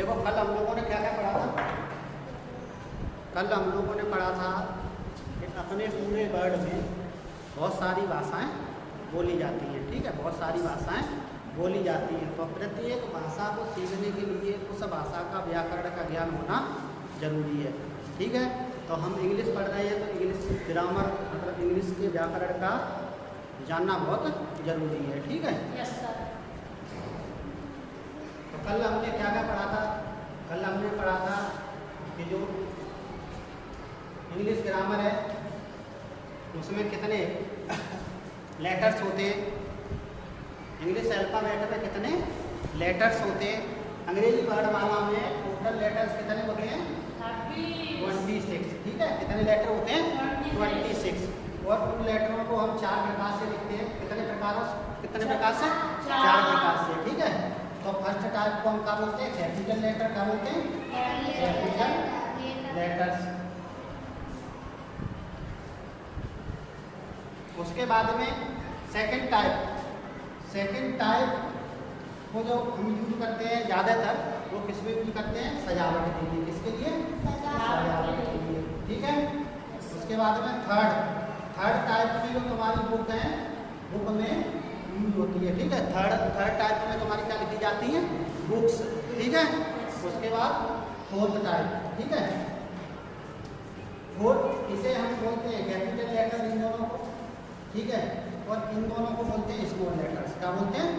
देखो कल हम लोगों ने क्या क्या पढ़ा था। कल हम लोगों ने पढ़ा था कि अपने पूरे वर्ल्ड में बहुत सारी भाषाएं बोली जाती हैं। ठीक है, बहुत सारी भाषाएं बोली जाती हैं। तो प्रत्येक भाषा को सीखने के लिए उस भाषा का व्याकरण का ज्ञान होना जरूरी है। ठीक है, तो हम इंग्लिश पढ़ रहे हैं तो इंग्लिश ग्रामर मतलब इंग्लिश के व्याकरण का जानना बहुत जरूरी है। ठीक है, यस सर। तो कल हमने क्या क्या पढ़ा था। कल हमने पढ़ा था कि जो इंग्लिश ग्रामर है उसमें कितने लेटर्स होते हैं, इंग्लिश अल्फाबेट में कितने लेटर्स होते हैं, अंग्रेजी वर्णमाला में टोटल लेटर्स कितने होते हैं 26। ठीक है, कितने लेटर होते हैं 26। और उन लेटरों को हम 4 प्रकार से लिखते हैं। कितने प्रकार से 4 प्रकार से। ठीक है, तो फर्स्ट टाइप को हम क्या बोलते हैं कैपिटल लेटर। क्या बोलते हैं कैपिटल लेटर्स। उसके बाद में सेकंड टाइप को जो हम यूज करते हैं ज़्यादातर वो किस में यूज करते हैं सजावट के लिए। किसके लिए सजावट के लिए। ठीक है, उसके बाद में थर्ड टाइप में जो तुम्हारी बुक है बुक में यूज होती है। ठीक है, थर्ड टाइप में तुम्हारी क्या लिखी जाती है बुक्स। ठीक है, उसके बाद फोर्थ टाइप। ठीक है, फोर्थ इसे हम बोलते हैं कैपिटल लेटर इन दोनों को। ठीक है, और इन दोनों को बोलते हैं स्मॉल लेटर्स। क्या बोलते हैं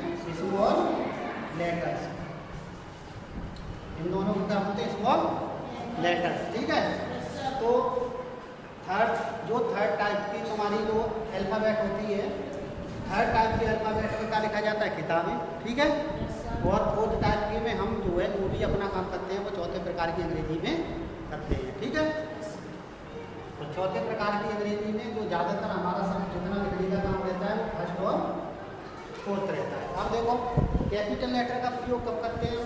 स्मॉल लेटर्स। इन दोनों को क्या बोलते हैं स्मॉल लेटर्स। ठीक है, तो थर्ड टाइप की तुम्हारी जो अल्फाबेट होती है थर्ड टाइप की अल्फाबेट में क्या लिखा जाता है किताबें। ठीक है, और फोर्थ टाइप की में हम जो है वो भी अपना काम करते हैं वो चौथे प्रकार की अंग्रेजी में करते हैं। ठीक है, तो चौथे प्रकार की अंग्रेजी में जो ज़्यादातर हमारा सब जितना लिखने का काम रहता है वो फर्स्ट और फोर्थ रहता है। अब देखो कैपिटल लेटर का प्रयोग कब करते हैं।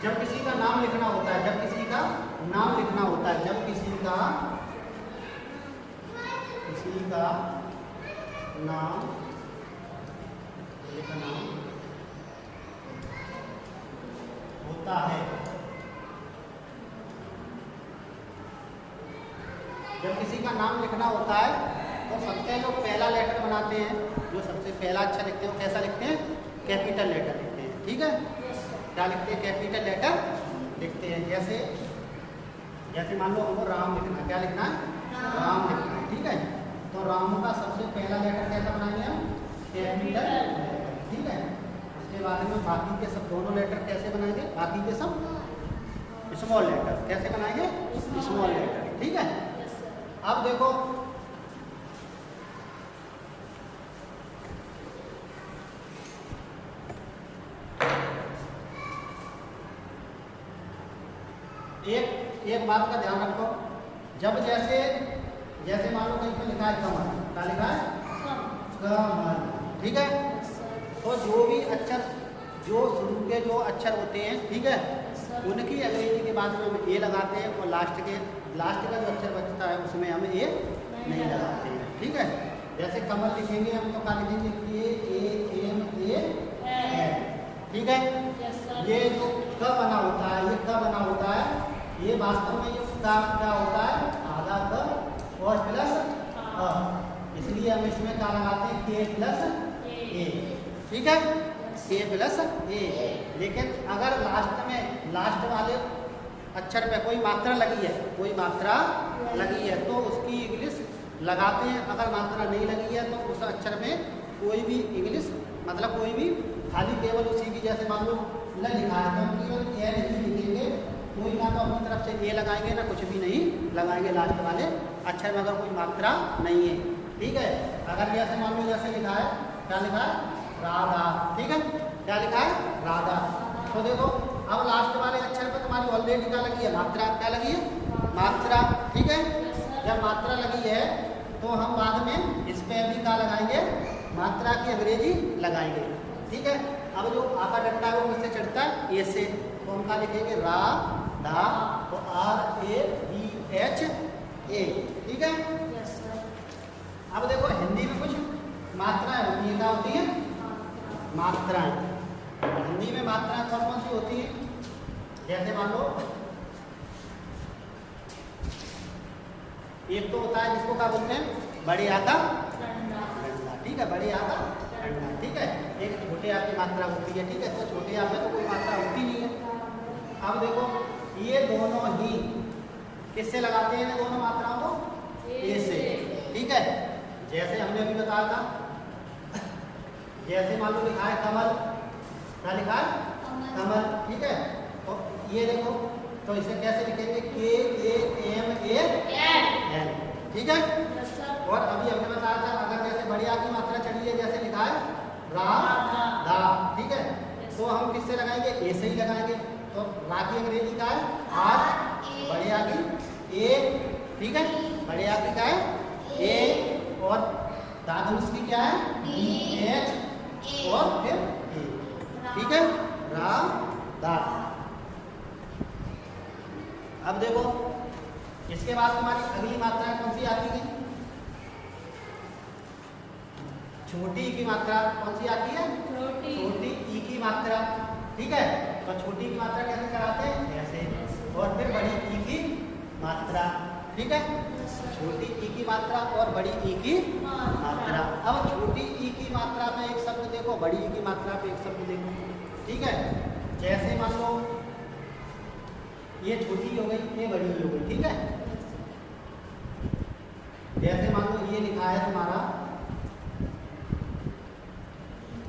जब किसी का नाम लिखना होता है, जब किसी का नाम लिखना होता है, जब किसी का नाम लिखना होता है, जब किसी का नाम लिखना होता है तो सबसे जो पहला लेटर बनाते हैं, जो सबसे पहला अच्छा लिखते हैं वो कैसा लिखते हैं कैपिटल लेटर लिखते हैं। ठीक है, क्या लिखते हैं कैपिटल लेटर लिखते हैं। जैसे मान लो हमको राम लिखना है। क्या लिखना है राम लिखना है। ठीक है, तो राम का सबसे पहला लेटर कैसा बनाएंगे हम कैपिटल लेटर। ठीक है, उसके बाद में बाकी के सब दोनों लेटर कैसे बनाएंगे बाकी के सब स्मॉल लेटर। कैसे बनाएंगे स्मॉल लेटर। ठीक है, अब देखो एक बात का ध्यान रखो। जब जैसे मान लो कहीं पे लिखा है कमल। क्या लिखा है कमल। ठीक है, तो जो भी अक्षर जो शुरू के जो अक्षर होते हैं ठीक है उनकी अंग्रेजी के बाद में हम ए लगाते हैं और लास्ट का जो अक्षर बचता है उसमें हम ए नहीं लगाते हैं। ठीक है, जैसे कमल लिखेंगे हम तो क्या लिखेंगे ए। ठीक है, ये जो क बना होता है ये वास्तव में ये क्या होता है आधा क और प्लस अ, इसलिए हम इसमें क्या लगाते हैं के प्लस ए। ठीक है, के प्लस ए। लेकिन अगर लास्ट वाले अक्षर पे कोई मात्रा लगी है तो उसकी इंग्लिश लगाते हैं। अगर मात्रा नहीं लगी है तो उस अक्षर में कोई भी इंग्लिश मतलब कोई भी खाली केवल उसी की जैसे मान लो ल लिखा है तो हम केवल ए नहीं लिखेंगे। कोई ना तो अपनी तरफ से ए लगाएंगे ना कुछ भी नहीं लगाएंगे लास्ट वाले अक्षर में अगर कोई मात्रा नहीं है। ठीक है, अगर जैसे मान लो जैसे लिखा है क्या लिखा है राधा। ठीक है, क्या लिखा है राधा। तो देखो अब लास्ट वाले अक्षर पे तुम्हारी ऑलरेडी क्या लगी है मात्रा। क्या लगी है मात्रा। ठीक है, जब मात्रा लगी है तो हम बाद में इस पे भी क्या लगाएंगे मात्रा की अंग्रेजी लगाएंगे। ठीक है, अब जो आका डंडा है वो किससे चढ़ता है ए से। तो हम क्या लिखेंगे रा धा तो RADHA। ठीक है, अब देखो हिंदी में कुछ मात्राएं होती हैं। क्या होती हैं? मात्राएं। हिंदी में मात्राएं कौन कौन सी होती हैं? जैसे मान लो एक तो होता है जिसको क्या बोलते हैं, बड़े आ का डंडा, ठीक है, बड़े आ का डंडा, ठीक है। एक छोटे आ की मात्रा होती है, ठीक है। तो छोटे आ में तो कोई मात्रा होती नहीं है। अब देखो ये दोनों ही किससे लगाते हैं, दोनों मात्राओं को? ए से, ठीक है। जैसे हमने अभी बताया था, जैसे मान लो लिखा है कमल, क्या लिखा है? कमल, ठीक है। तो ये देखो, तो इसे कैसे लिखेंगे? के ए एम ए एल, ठीक है। और अभी हमने बताया था अगर जैसे बड़ी आ की मात्रा चढ़ी है, जैसे लिखा है रा दा, ठीक है। तो हम किससे लगाएंगे? ए से ही लगाएंगे। तो रा की अंग्रेजी क्या है? आर, बड़े आ की ए, ठीक है। बड़े आ की क्या है? ए, और दाधनुष की क्या है? डी एच, और फिर ए, ठीक है। रा दा। अब देखो इसके बाद हमारी अगली मात्रा कौन सी आती है? छोटी ई की मात्रा कौन सी आती है? छोटी ई की मात्रा, ठीक है। तो छोटी ई की मात्रा कैसे कराते हैं? ऐसे, और फिर बड़ी ई की मात्रा, ठीक है। छोटी ई की मात्रा और बड़ी ई की मात्रा। अब छोटी ई की मात्रा में एक शब्द देखो, बड़ी ई की मात्रा पे एक शब्द देखो, ठीक है। जैसे मान लो ये छोटी हो गई, ये बड़ी हो गई, ठीक है। जैसे मान लो ये लिखा है तुम्हारा,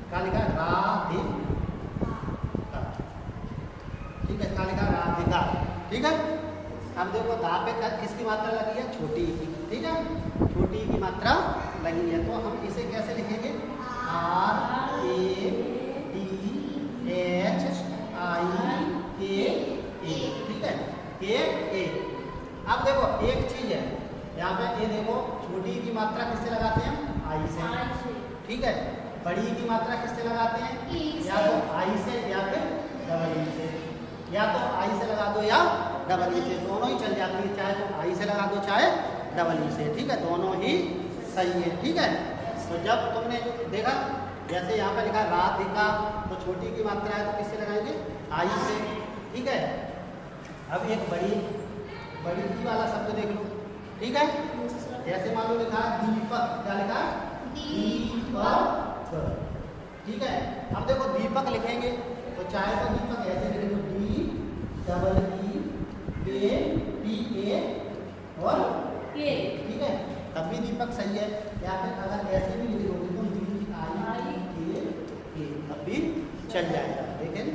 क्या लिखा है? राधिका, ठीक है। क्या लिखा है? राधिका, ठीक है। अब देखो दा पे किसकी मात्रा लगी है? छोटी ई की, ठीक है। छोटी ई की मात्रा लगी है, तो हम इसे कैसे लिखेंगे? R A D H I K A, ठीक है। के ए। अब देखो एक चीज है यहाँ पे, ये देखो छोटी ई की मात्रा किससे लगाते हैं? आई से, ठीक है। बड़ी ई की मात्रा किससे लगाते हैं? या तो आई से या फिर डबल ई से, या तो आई से लगा दो या डबल ई से, दोनों ही चल जाती है। चाहे तो आई से लगा दो चाहे डबल ई से, ठीक है। दोनों ही सही है, ठीक है। तो जब तुमने देखा जैसे यहाँ पे लिखा राधिका, तो छोटी की मात्रा है तो किससे लगाएंगे? आई से, ठीक है। अब एक बड़ी ई वाला शब्द देख लो, ठीक है। जैसे मान लो लिखा है दीपक, क्या लिखा है? दीपक, ठीक है। अब देखो दीपक लिखेंगे तो चाहे तो दीपक ऐसे लिखेंगे, D double E A T A और के, ठीक है। तब भी दीपक सही है। या फिर अगर ऐसे भी लिखे होंगे तो डी आई के तब भी चल जाएगा, लेकिन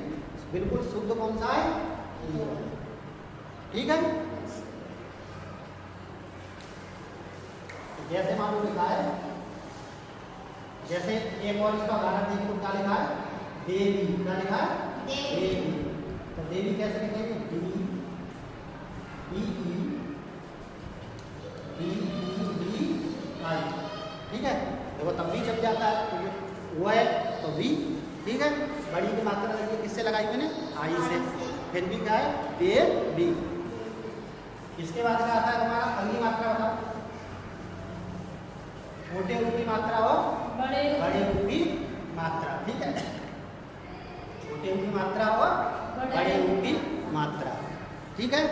बिल्कुल शुद्ध कौन सा है? ठीक है। जैसे मान लो लिखा है, जैसे एक और इसका उदाहरण देखो, क्या लिखा है? देवी, क्या लिखा है? देवी। तो देवी कैसे लिखेंगे? डी ई डी आई, ठीक है। देखो तब भी चल जाता है, वो है तो भी, ठीक है। बड़ी की मात्रा लगी किससे लगाई मैंने? आई से, फिर भी क्या है? देवी। इसके बाद क्या आता है हमारा? अगली मात्रा बताओ। छोटे ऊ की मात्रा और बड़े ऊ की मात्रा, ठीक है। छोटे ऊ की मात्रा और बड़े ऊ की मात्रा, ठीक है।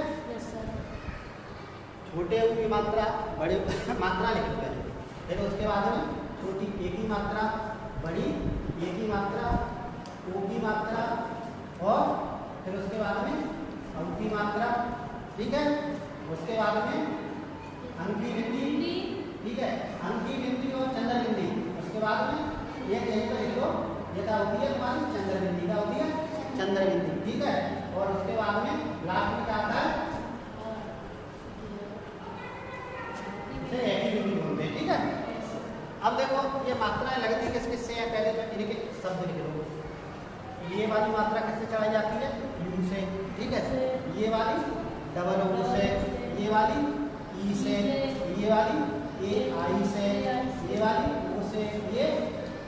छोटे ऊ की मात्रा, बड़े मात्रा लिखते हैं, फिर उसके बाद में छोटी ए की मात्रा, बड़ी ए की मात्रा, ओ की मात्रा, और फिर उसके बाद में औ की मात्रा, ठीक है। उसके बाद में अंकी बिंदी, ठीक है। अंकी बिंदी और चंद्र बिंदी। उसके बाद में ये कहीं पर लिख लो, ये क्या होती है हमारी? चंद्र बिंदी, क्या होती है? चंद्र बिंदी, ठीक है। और उसके बाद में लास्ट में क्या आता है? इसे बिंदी बोलते हैं, ठीक है। अब देखो ये मात्राएं लगती किस किस से है? पहले तो इनके शब्द लिख लो। ये वाली मात्रा किससे चढ़ाई जाती है? यू से, ठीक है। ये वाली डबल ओ से, ये वाली ई से, ये वाली ए आई से, ये वाली ओ से, ये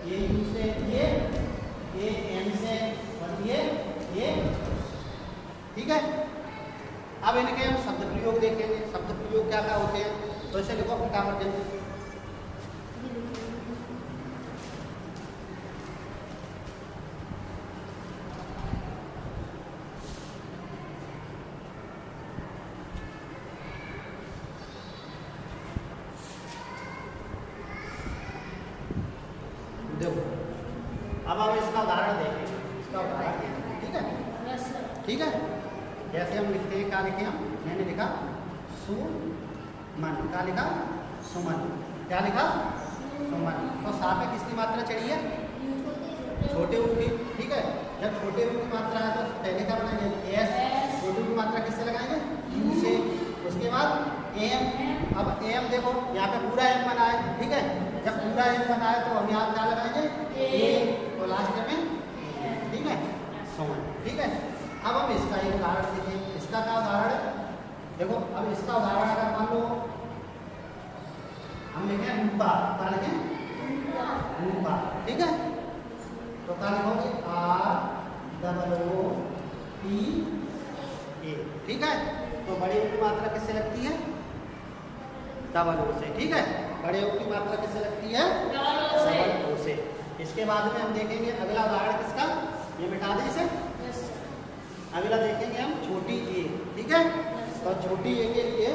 यू से, ये ए एन से, और ये ठीक है। अब इनके हम शब्द प्रयोग देखेंगे। शब्द प्रयोग क्या क्या होते हैं? तो इसे देखो फटाफट जल्दी। अब हम इसका उदाहरण देखेंगे, इसका उदाहरण देखेंगे, ठीक है? ठीक है, जैसे हम लिखते हैं, क्या लिखे हम, मैंने लिखा सुमन, क्या लिखा, सुमन, क्या लिखा, सुमन। तो सा पे किसकी मात्रा चढ़ी है, छोटे ऊ की, ठीक है? जब छोटे ऊ की मात्रा है तो पहले क्या बनाएंगे, एस, छोटे ऊ की मात्रा किससे लगाएंगे, यू से, उसके बाद एम। अब एम देखो यहाँ पे पूरा एम बना है, ठीक है? जब पूरा एम बना है तो हम यहाँ क्या लगाएंगे, ए, तो लास्ट में, ठीक है, सुमन, ठीक है? अब हम इसका एक उदाहरण देखें, इसका क्या उदाहरण है, देखो अब इसका उदाहरण अगर मान लो हम लिखे रूपा, क्या लिखे, रूपा, ठीक है? तो क्या लिखोगे, ROOPA, ठीक है? तो बड़े ओ की मात्रा किससे लगती है, डबल ओ से, ठीक है? बड़े ओ की मात्रा किससे लगती है, डबल ओ से। इसके बाद में हम देखेंगे अगला उदाहरण किसका, ये मिटा दें इसे, अगला देखेंगे हम छोटी ए, ठीक है? तो छोटी ए के लिए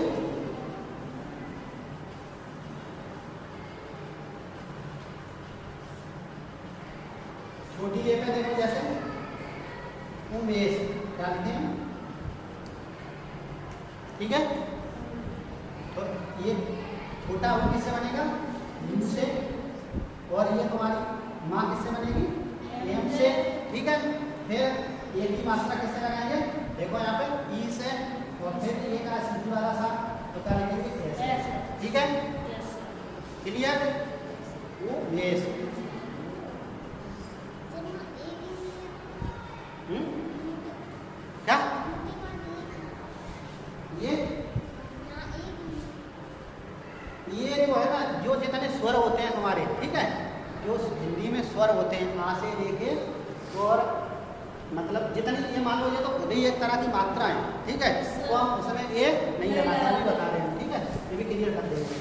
छोटी ए पे देखो, जैसे उमेश, क्या लिखे हैं, ठीक है? तो ये छोटा ऊ किससे बनेगा, यू से, और ये तुम्हारी माँ किससे बनेगी, एम से, ठीक है? फिर ए की मात्रा किससे लगाएंगे, देखो यहाँ पे ई से, और फिर ए का सीधी वाला सा, तो क्या लिखेंगे, एस, ठीक है? क्लियर? उमेश, क्या ये जो है ना, जो जितने स्वर होते हैं तुम्हारे, ठीक है? जो हिंदी में स्वर होते हैं, आ से लेके, और मतलब जितनी, ये मान लो ये तो खुद ही एक तरह की मात्रा है, ठीक है? तो हम उसमें ए नहीं लगाते, अभी बता रहे हैं, ठीक है? ये भी क्लियर कर देंगे।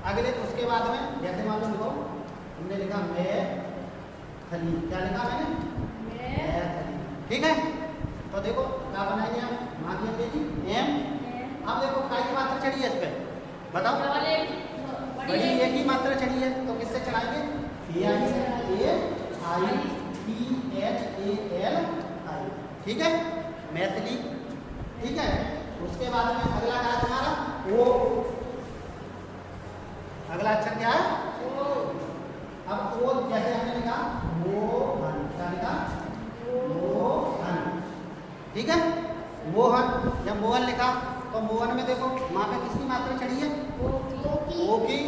अगले उसके बाद में जैसे मान लो लिखो, हमने लिखा मैथिली, क्या लिखा मैंने, मैथिली, ठीक है? तो देखो क्या बनाएंगे हम, माँ की अंग्रेजी एम। अब देखो काय की मात्रा चढ़ी है इस पे, बताओ, बड़ी ए की मात्रा चढ़ी है, तो किससे चढ़ाएंगे, ए आई से, ए आई PHALI, ठीक है? मैथिली, ठीक है? उसके बाद में अगला क्या है तुम्हारा, ओ, अगला अक्षर क्या है, ओ। अब ओ जैसे हमने लिखा मोहन, क्या लिखा, मोहन, ठीक है? मोहन, जब मोहन लिखा तो मोहन में देखो वहाँ पे किसकी मात्रा चढ़ी है, ओ की,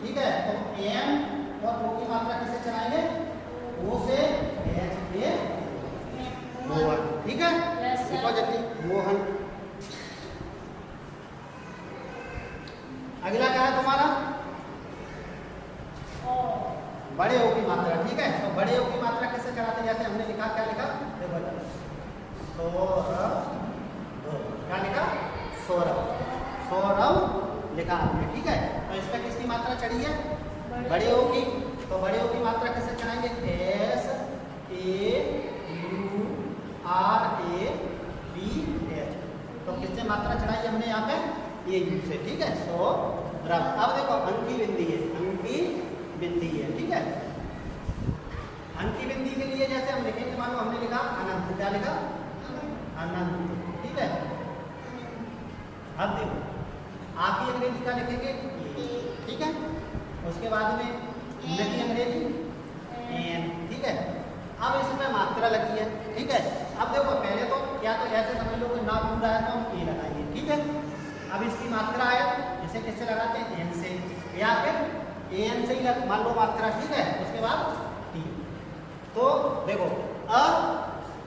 ठीक है? तो एम और ओ की मात्रा किससे चढ़ाएंगे, ओ से, एच ए, मोहन, ठीक है? मोहन। अगला क्या है तुम्हारा, बड़े ओ की मात्रा, ठीक है? तो बड़े ओ की मात्रा किससे चढ़ाते, जैसे हमने लिखा, क्या लिखा, देखो सौरभ, क्या लिखा, सौरभ, सौरभ लिखा हमने, ठीक है? तो इस पर किसकी मात्रा चढ़ी है, बड़े ओ की। तो बड़े ओ की मात्रा किससे चढ़ाएंगे, SAURABH, तो किससे मात्रा चढ़ाई हमने यहाँ पे, ये यू से, ठीक है? सौरभ। अब देखो अंकी बिंदी है, अंकी बिंदी है, ठीक है? अंकी बिंदी के लिए जैसे हम लिखेंगे, मानो हमने लिखा अनंत, क्या लिखा, अनंत, ठीक है? अब देखो आपकी अंग्रेजी क्या लिखेंगे, ठीक है? उसके बाद में नकी अंग्रेजी एन, ठीक है? अब इसमें मात्रा लगी है, ठीक है? अब देखो पहले तो या तो ऐसे समझ लो कि ना पूरा है तो हम ए लगाएंगे, ठीक है? अब इसकी मात्रा है, इसे किससे लगाते हैं, एन से, या फिर एन से ही मान लो मात्रा, ठीक है? उसके बाद टी। तो देखो अब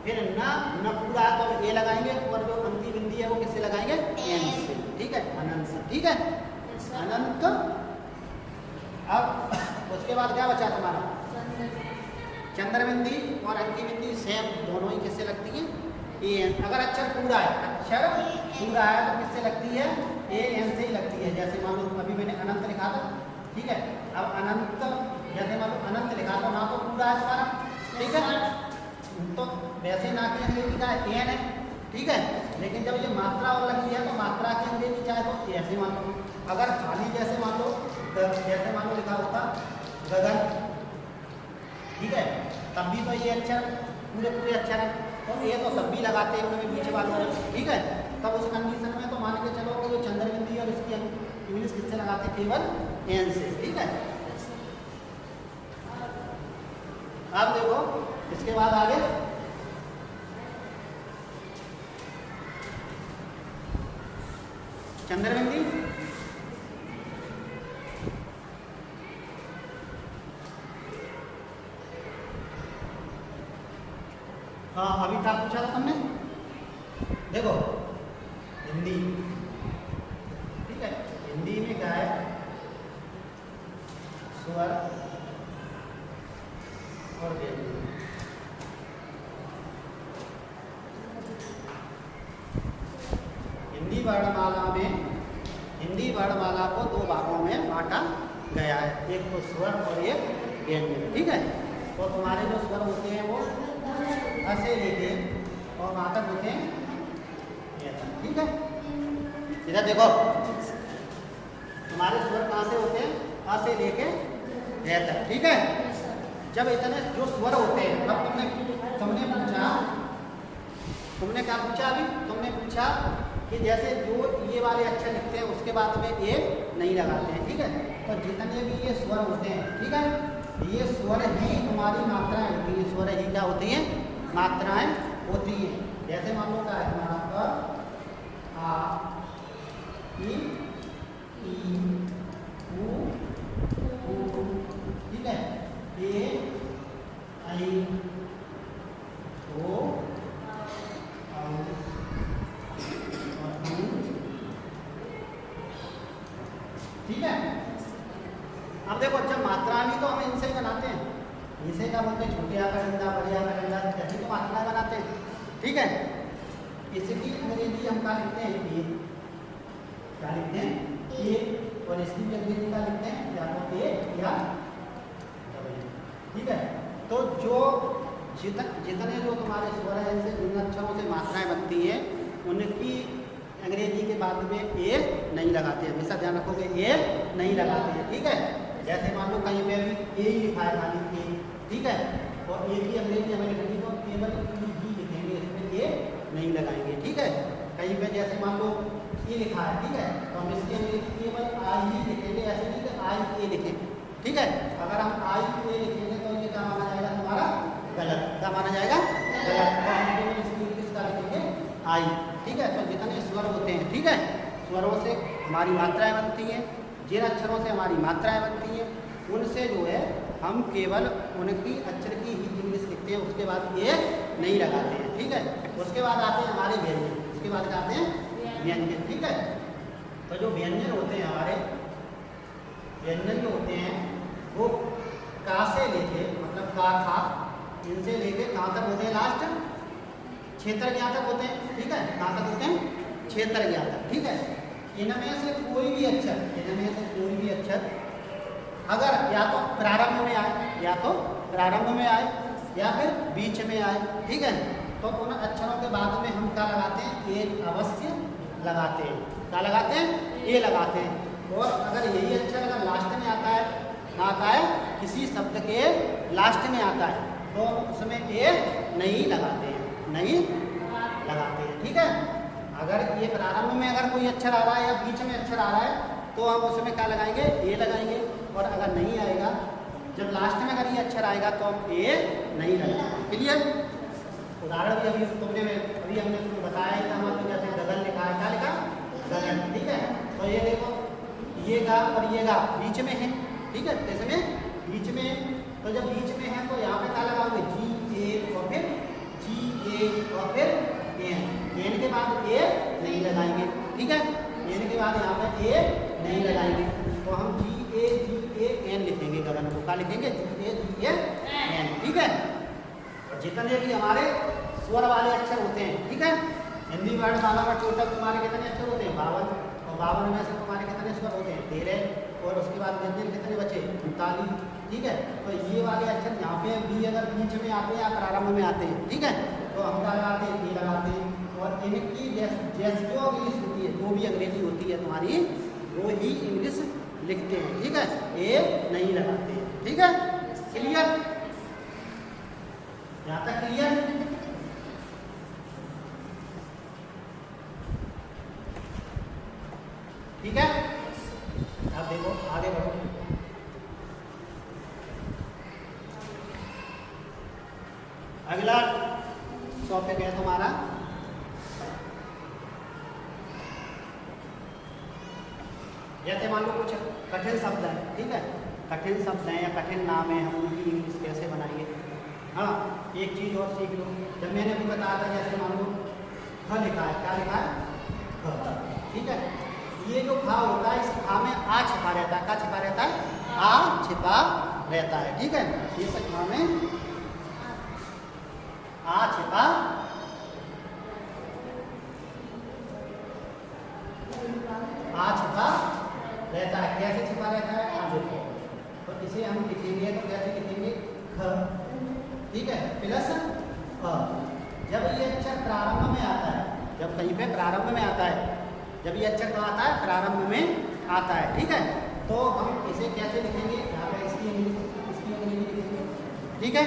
फिर न पूरा है तो ए लगाएंगे, और जो अंतिम बिंदी है वो किससे लगाएंगे, एन से, ठीक है? अनंत से, ठीक है? अनंत। अब उसके बाद क्या बचा तुम्हारा, चंद्र बिंदी और अंकी बिंदी सेम, दोनों ही किससे लगती है, ए एन। अगर अक्षर पूरा है, अक्षर पूरा है तो किससे लगती है, ए एन से ही लगती है। जैसे मान लो अभी मैंने अनंत लिखा था, ठीक है? अब अनंत, जैसे मान लो अनंत लिखा तो ना तो पूरा है तुम्हारा, ठीक है? तो वैसे ना की अंग्रेजी का एन है, ठीक है? लेकिन जब ये मात्रा और लगी है तो मात्रा की अंग्रेजी चाहे तो ऐसे मान लो, अगर खाली जैसे मान लो, जैसे मान लो लिखा होता गगन, ठीक है? तब भी तो ये अक्षर पूरे पूरे अक्षर हैं, तो ये तो तब भी लगाते हैं उनमें बीच वालों में, ठीक है। तब उस कंडीशन में तो मान के चलो कि जो चंद्र बिंदी और इसकी इंग्लिश किससे लगाते हैं, केवल एन से, ठीक है। अब देखो इसके बाद आगे चंद्रबिंदी, हाँ अभी क्या पूछा था तुमने, देखो हिंदी, ठीक है, हिंदी में क्या है, स्वर और व्यंजन। हिंदी वर्णमाला को दो भागों में बांटा गया है, एक तो स्वर और एक व्यंजन, ठीक है। तो तुम्हारे जो स्वर होते हैं वो ऐसे लेके और वहाँ तक होते हैं, ठीक है। इधर देखो तुम्हारे स्वर कहाँ से होते हैं, आ से लेके तक, ठीक है। जब इतने जो स्वर होते हैं, अब तुमने क्या पूछा, अभी तुमने पूछा कि जैसे जो ये वाले अक्षर लिखते हैं उसके बाद में ए नहीं लगाते हैं, ठीक है। तो जितने भी ये स्वर होते हैं, ठीक है, ये स्वर ही तुम्हारी मात्राएं होती हैं, स्वर ही क्या होती हैं, मात्राएं होती हैं। जैसे मान लो क्या है तुम्हारा आ ई ऊ ठीक है, ए आई ओ ठीक है। अब देखो जब मात्राएं भी तो हम इनसे ही बनाते हैं, इसे क्या बोलते हैं, छोटे आकार डंडा, बड़े आकार डंडा, जैसे तो मात्राएं बनाते हैं, ठीक है। इसकी अंग्रेजी हम क्या लिखते हैं, ए, क्या लिखते हैं, ए, और इसकी भी अंग्रेजी क्या लिखते हैं, या तो ए या डबल, ठीक है। तो जो जितने जो तुम्हारे स्वर हैं, जैसे जिन अक्षरों से मात्राएं बनती हैं, उनकी अंग्रेजी के बाद में ए नहीं लगाते हैं, हमेशा ध्यान रखोगे ए नहीं लगाते हैं, ठीक है। जैसे मान लो कहीं पे भी ए ही लिखा है खाली ए, ठीक है, और ए की अंग्रेजी हमें लिखेंगे तो केवल ई लिखेंगे, इसमें ए नहीं लगाएंगे, ठीक है। कहीं पे जैसे मान लो ए लिखा है, ठीक है, तो हम इसकी अंग्रेजी केवल आई ही लिखेंगे, ऐसे नहीं कि आई ए लिखेंगे, ठीक है। अगर हम आई ए लिखेंगे तो ये क्या माना जाएगा तुम्हारा, गलत, क्या माना जाएगा, गलत। तो हम केवल इसकी इंग्लिश का लिखेंगे आई, ठीक है। तो जितने स्वर होते हैं, ठीक है, स्वरों से हमारी मात्राएं बनती हैं, जिन अक्षरों से हमारी मात्राएं बनती हैं उनसे जो है हम केवल उनकी अक्षर की ही इंग्लिश लिखते हैं, उसके बाद ये नहीं लगाते हैं, ठीक है। उसके बाद आते हैं हमारे व्यंजन, उसके बाद आते हैं व्यंजन, ठीक है। तो जो व्यंजन होते हैं हमारे, व्यंजन जो होते हैं वो का से लेके, मतलब का खा, इनसे लेके कहाँ तक होते हैं, लास्ट क्षेत्र ज्ञा तक होते हैं, ठीक है, कहाँ तक होते हैं, क्षेत्र ज्ञा तक, ठीक है। इनमें से कोई भी अक्षर अगर या तो प्रारंभ में आए, या फिर बीच में आए, ठीक है, तो उन अक्षरों के बाद में हम क्या लगाते हैं, ए अवश्य लगाते हैं, क्या लगाते हैं, ए लगाते हैं। और अगर यही अक्षर अगर लास्ट में आता है, ना आता है, किसी शब्द के लास्ट में आता है, तो उसमें ए नहीं लगाते हैं, नहीं लगाते हैं, ठीक है। अगर ये प्रारंभ में अगर कोई अक्षर आ रहा है या बीच में अक्षर आ रहा है तो हम उसमें क्या लगाएंगे, ए लगाएंगे। और अगर नहीं आएगा, जब लास्ट में अगर ये अक्षर आएगा तो हम ए नहीं लगाएंगे, क्लियर। उदाहरण भी अभी हमने तुमको बताया कि हमारे जैसे गगन लिखा है, क्या लिखा, गगन, ठीक है। तो ये देखो ये गा और ये गा बीच में है, ठीक है, इसमें बीच में, तो जब बीच में है तो यहाँ पे क्या लगाओगे, जी ए और फिर जी ए और फिर एन के बाद ए नहीं लगाएंगे, ठीक है। एन के बाद यहाँ पे ए नहीं लगाएंगे, तो हम जी ए एन लिखेंगे, गगन को क्या लिखेंगे, जी ए एन, ठीक है। और जितने भी हमारे स्वर वाले अक्षर होते हैं, ठीक है, हिंदी वर्णमाला में टोटल तुम्हारे कितने अक्षर होते हैं, 52, और 52 में से तुम्हारे कितने स्वर होते हैं, 13, और उसके बाद व्यंजन कितने बचे, 39, ठीक है। तो ये वाले अक्षर यहाँ पे भी अगर बीच में आते हैं या प्रारंभ में आते हैं, ठीक है, तो हम क्या लगाते हैं, ए लगाते हैं। और इनकी जैसी जो इंग्लिश होती है, जो भी अंग्रेजी होती है तुम्हारी, वो ही इंग्लिश लिखते हैं, ठीक है, ए नहीं लगाते हैं, ठीक है, क्लियर। यहाँ तक क्लियर? ठीक है, अब देखो आगे बढ़ो। अगला टॉपिक है तुम्हारा जैसे मान लो कुछ कठिन शब्द है, ठीक है, कठिन शब्द हैं या कठिन नाम है, हम उनकी इंग्लिश कैसे बनाएंगे। हाँ, एक चीज़ और सीख लो, जब मैंने भी बताया था जैसे मान लो ख लिखा है, क्या लिखा है? ख, ठीक है। ये जो खा होता है, इस खा में आ छिपा रहता है, क्या छिपा रहता है? आ छिपा रहता है, ठीक है। इस खा में आ छिपा रहता है। कैसे छिपा रहता है? आ देखो, तो इसे हम लिखेंगे तो कैसे लिखेंगे? ख, ठीक है, प्लस अ। जब ये अक्षर प्रारंभ में आता है, जब कहीं पे प्रारंभ में आता है, जब ये अक्षर कहाँ आता है? प्रारंभ में आता है, ठीक है। तो हम इसे कैसे लिखेंगे? यहाँ पे इसकी अंग्रेजी लिखेंगे, ठीक है।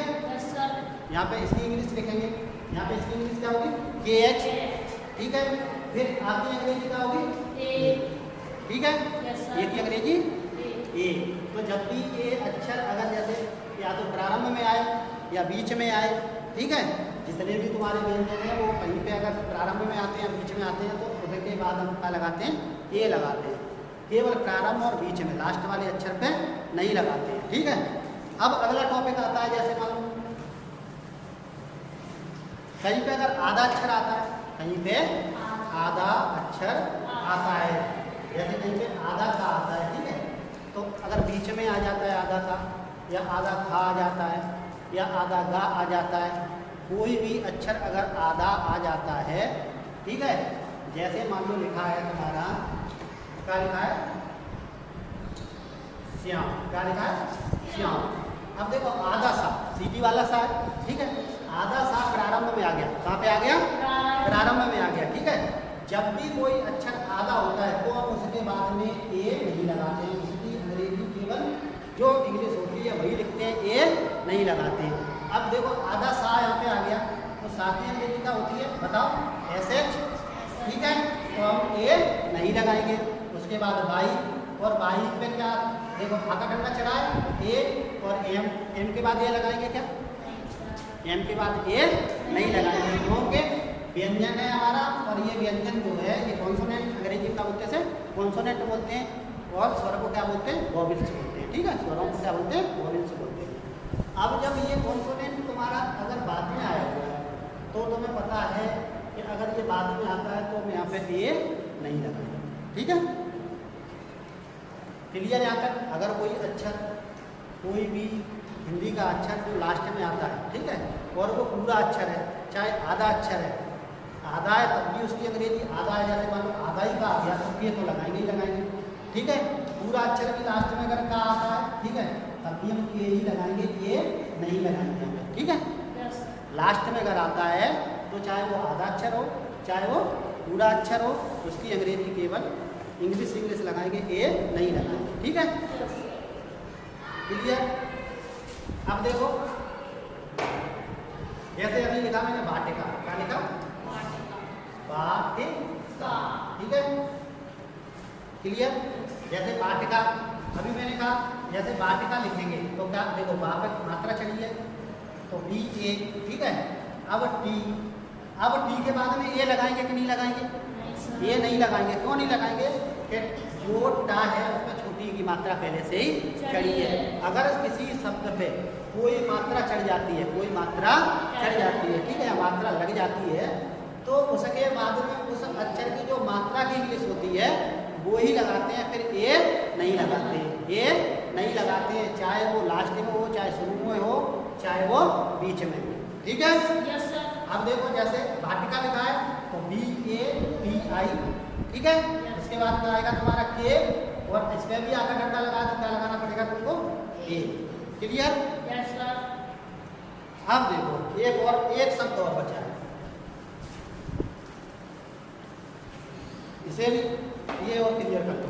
यहाँ पे इसकी इंग्लिश लिखेंगे, यहाँ पे इसकी इंग्लिश क्या होगी? KH, ठीक है। फिर आपकी अंग्रेजी क्या होगी? ठीक है, ये की अंग्रेजी ए। तो जब भी ये अक्षर अगर जैसे या तो प्रारंभ में आए या बीच में आए, ठीक है, जितने भी तुम्हारे व्यंजन हैं वो कहीं पे अगर प्रारंभ में आते हैं, बीच में आते हैं, तो उसके बाद हम क्या लगाते हैं? ए लगाते हैं। केवल प्रारंभ और बीच में, लास्ट वाले अक्षर पे नहीं लगाते हैं, ठीक है। अब अगला टॉपिक आता है, जैसे मान लो कहीं पे अगर आधा अक्षर आता है, कहीं पे आधा अक्षर आता है, जैसे कहीं पे आधा का आता है, ठीक है। तो अगर बीच में आ जाता है आधा का, या आधा खा आ जाता है, या आधा गा आ जाता है, कोई भी अक्षर अगर आधा आ जाता है, ठीक है। जैसे मान लो लिखा है तुम्हारा, क्या लिखा है? श्याम, क्या लिखा है? श्याम। अब देखो आधा सा, सीधी वाला सा है, ठीक है। आधा सा प्रारंभ में आ गया, कहाँ पे आ गया? प्रारंभ में आ गया, ठीक है। जब भी कोई अक्षर आधा होता है तो हम उसके बाद में ए नहीं लगाते हैं, उसकी अंग्रेजी केवल जो इंग्लिश होती है वही लिखते हैं, ए नहीं लगाते हैं। अब देखो आधा सा यहाँ पे आ गया, तो सा की अंग्रेजी क्या होती है? बताओ? SH, ठीक है। तो हम ए नहीं लगाएंगे। उसके बाद वाई, और वाई पे क्या देखो आका डंडा चढ़ा है, ए और एम के बाद ए लगाएंगे क्या? एम के बाद ए नहीं लगाएंगे, क्योंकि व्यंजन है हमारा, और ये व्यंजन जो है ये कॉन्सोनेंट, अंग्रेजी का बोलते हैं कॉन्सोनेंट बोलते हैं, और स्वर को क्या बोलते हैं? वॉवेल्स बोलते हैं, ठीक है। स्वरों को क्या बोलते हैं? वॉवेल्स बोलते हैं। अब जब ये कॉन्सोनेंट तुम्हारा अगर बाद में आया हुआ है, तो तुम्हें पता है कि अगर ये बाद में आता है तो हम यहाँ पे ए नहीं लगाएंगे, ठीक है। क्लियर यहाँ तक? अगर कोई अक्षर, कोई भी हिंदी का अक्षर जो लास्ट में आता है, ठीक है, और वो पूरा अक्षर है, चाहे आधा अक्षर है, आधा है तब भी उसकी अंग्रेजी आधा है, जैसे मान लो आधा ही का आ गया तो ये तो लगाएंगे ही लगाएंगे, ठीक है। पूरा अक्षर भी लास्ट में अगर का आता है, ठीक है, तब भी हम के ही लगाएंगे, ये नहीं लगाएंगे, ठीक है। लास्ट में अगर आता है तो चाहे वो आधा अक्षर हो, चाहे वो पूरा अक्षर हो, उसकी अंग्रेजी केवल इंग्लिश लगाएंगे, ए नहीं लगाएंगे, ठीक है। क्लियर? अब देखो जैसे अभी लिखा मैंने वाटिका, क्या लिखा? वाटिका, ठीक है। क्लियर? जैसे वाटिका, अभी मैंने कहा जैसे वाटिका लिखेंगे तो क्या देखो वहाँ पर मात्रा चढ़ी है तो डी ए, ठीक है। अब टी के बाद में ए लगाएंगे कि नहीं लगाएंगे? ये नहीं लगाएंगे। क्यों नहीं लगाएंगे? कि जो टा है उसमें छोटी की मात्रा पहले से ही चढ़ी है। अगर किसी शब्द पे कोई मात्रा चढ़ जाती है, कोई मात्रा चढ़ जाती है, ठीक है, मात्रा लग जाती है, तो उसके बाद में उस अक्षर की जो मात्रा की इंग्लिश होती है वो ही लगाते हैं, फिर ए नहीं लगाते, ए नहीं लगाते, चाहे वो लास्ट में हो, चाहे शुरू में हो, चाहे वो बीच में, ठीक है। Yes sir. अब देखो जैसे वाटिका लिखा है तो BATI, ठीक है। इसके बाद क्या आएगा तुम्हारा के, और इसमें भी आका डंडा लगा तो क्या लगाना पड़ेगा तुमको? ए। क्लियर? Yes sir. अब देखो एक शब्द और बचा है, इसे भी ये और क्लियर कर दो।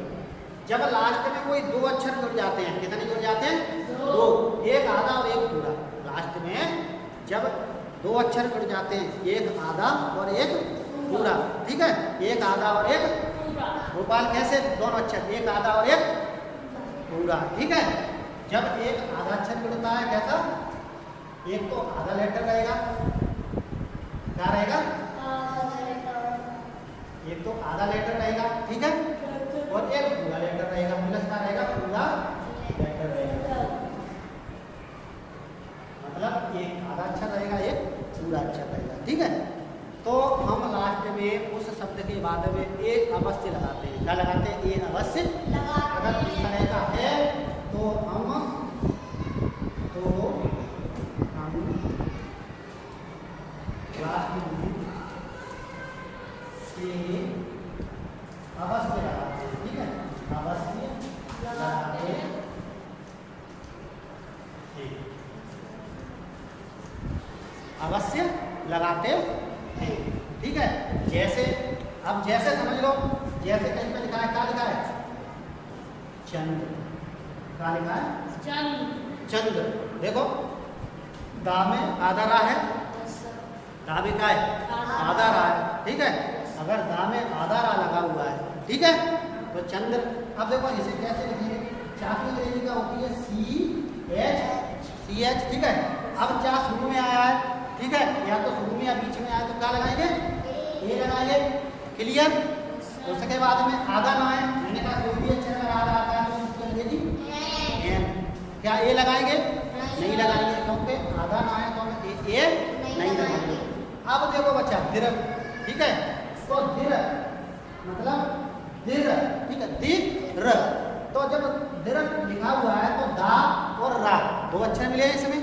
जब लास्ट में कोई दो अक्षर जुड़ जाते हैं, कितने जुड़ जाते हैं? दो। एक आधा और एक पूरा। लास्ट में जब दो अक्षर जुड़ जाते हैं, एक आधा और एक पूरा, ठीक है, एक आधा और एक गोपाल कैसे दोनों अक्षर, एक आधा और एक पूरा, ठीक है। जब एक आधा अक्षर जुड़ता है कैसा, एक तो आधा लेटर रहेगा, क्या रहेगा, एक तो आधा लेटर रहेगा, ठीक है, और एक पूरा लेटर रहेगा, प्लस का रहेगा पूरा लेटर रहेगा, मतलब एक आधा अक्षर रहेगा, एक पूरा अक्षर रहेगा, ठीक है। तो हम लास्ट में उस शब्द के बाद में एक अवश्य लगाते हैं, क्या लगाते हैं, एक अवश्य। अगर इस तरह का है तो हम लास्ट में अवश्य लगाते हैं, ठीक है, अवश्य लगाते हैं, अवश्य लगाते हैं, ठीक है। जैसे अब जैसे समझ लो, जैसे कहीं पे लिखा है, क्या लिखा है, चंद्र, क्या लिखा है, चंद्र, देखो दा में आधा रा है, दा भी क्या है, आधा रा है, ठीक है। अगर दा में आधा रा लगा हुआ है, ठीक है, तो चंद्र। अब देखो इसे कैसे लिखेंगे, चा की अंग्रेजी क्या होती है, CH, ठीक है। अब चा शुरू में आया है, ठीक है, या तो शुरू में या बीच में आया तो क्या लगाएंगे, ए लगाएंगे, क्लियर। उसके बाद में आधा ना है, मैंने कहा कोई भी अक्षर अगर आधा आता है तो उसकी अंग्रेजी एन, क्या ए लगाएंगे, नहीं लगाएंगे, क्योंकि आधा ना है तो हम ए नहीं लगाएंगे। अब देखो बच्चा दीर्घ, ठीक है, तो दीर्घ मतलब दीर्घ, ठीक है, दीर्घ। तो जब दीर्घ लिखा हुआ है तो दा और रा दो अक्षर मिले हैं इसमें,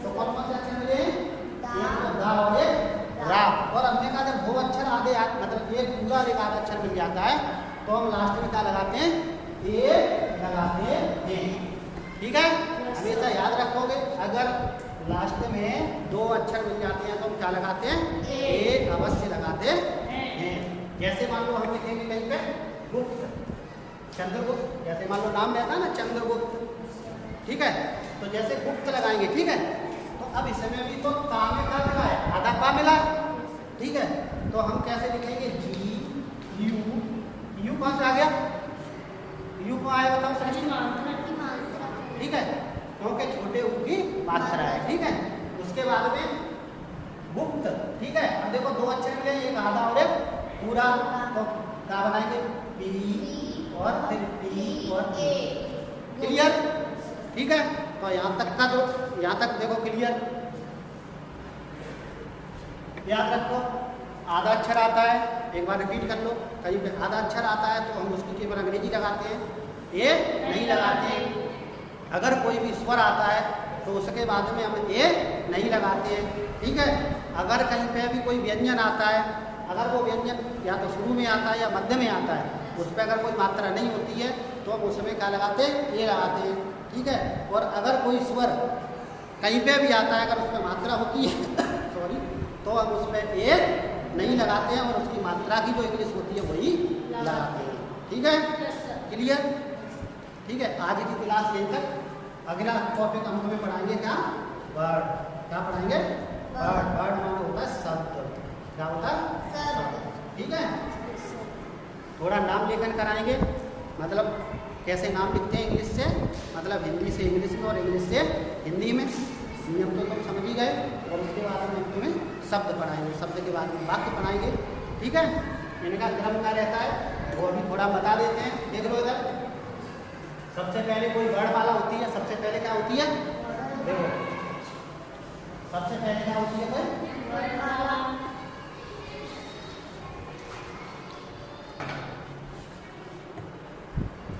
तो कौन कौन से अक्षर मिले हैं, एक तो दा और एक रा। और हमने कहा जब दो अक्षर आगे मतलब एक पूरा एक आधा अक्षर मिल जाता है तो हम लास्ट में क्या लगाते हैं, ए लगाते हैं, ठीक है। हमेशा याद रखोगे, अगर लास्ट में दो अक्षर मिल जाते हैं तो हम क्या लगाते हैं, ए अवश्य लगाते हैं। जैसे मान लो हम लिखेंगे कहीं पे गुप्त, चंद्रगुप्त, जैसे मान लो नाम रहता है ना चंद्रगुप्त, ठीक है, तो जैसे गुप्त लगाएंगे, ठीक है। तो अब इसमें भी तो ता में क्या मिला है, आधा पा मिला, ठीक है, तो हम कैसे लिखेंगे, जी यू कौन सा आ गया, यू को आया बताओ समझ, ठीक है, क्योंकि छोटे ऊ की मात्रा है, ठीक है। उसके बाद में गुप्त, ठीक है। अब देखो दो अक्षर मिले, एक आधा और एक पूरा, तो क्या बनाएंगे, पी और फिर पी और ए, क्लियर, ठीक है। तो यहाँ तक का तो यहाँ तक देखो क्लियर, याद रखो। आधा अक्षर आता है, एक बार रिपीट कर लो, कहीं पे आधा अक्षर आता है तो हम उसकी केवल अंग्रेजी लगाते हैं, ए नहीं लगाते हैं। अगर कोई भी स्वर आता है तो उसके बाद में हम ए नहीं लगाते हैं, ठीक है। अगर कहीं पे भी कोई व्यंजन आता है, अगर वो व्यंजन या तो शुरू में आता है या मध्य में आता है, उस पर अगर कोई मात्रा नहीं होती है तो हम उसमें क्या लगाते हैं, ए लगाते हैं, ठीक है। और अगर कोई स्वर कहीं पे भी आता है, अगर उसमें मात्रा होती है सॉरी, तो हम उसमें ए नहीं लगाते हैं और उसकी मात्रा की जो इंग्लिश होती है वही लगाते हैं, ठीक है, क्लियर, ठीक है। आज की क्लास यहीं तक। अगला टॉपिक हम तुम्हें पढ़ाएंगे क्या, वर्ड, क्या पढ़ाएंगे, वर्ड। वर्ड माने होता है शब्द, क्या होता है शब्द, ठीक है। थोड़ा नाम लेखन कराएंगे, मतलब कैसे नाम लिखते हैं इंग्लिश से, मतलब हिंदी से इंग्लिश में और इंग्लिश से हिंदी में, नियम तो तुम समझ ही गए। और उसके बाद में तुम्हें शब्द पढ़ाएंगे, शब्द के बाद में वाक्य पढ़ाएंगे, ठीक है। इनका क्रम क्या रहता है वो अभी थोड़ा बता देते हैं, देख लो इधर। सबसे पहले कोई वर्णमाला होती है, सबसे पहले क्या होती है, देखो सबसे पहले क्या होती है, कोई वर्णमाला,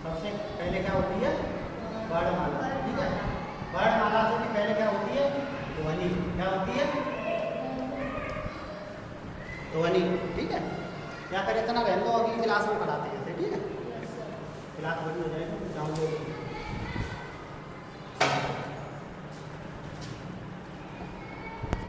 सबसे पहले क्या होती है, वर्णमाला, ठीक है। वर्णमाला से भी पहले क्या होती है, ध्वनि, क्या होती है, ध्वनि, ठीक है। या फिर इतना रहने दो, अगली क्लास में पढ़ाते हैं, ठीक है। क्लास बड़ी हो जाएगी, जाओ।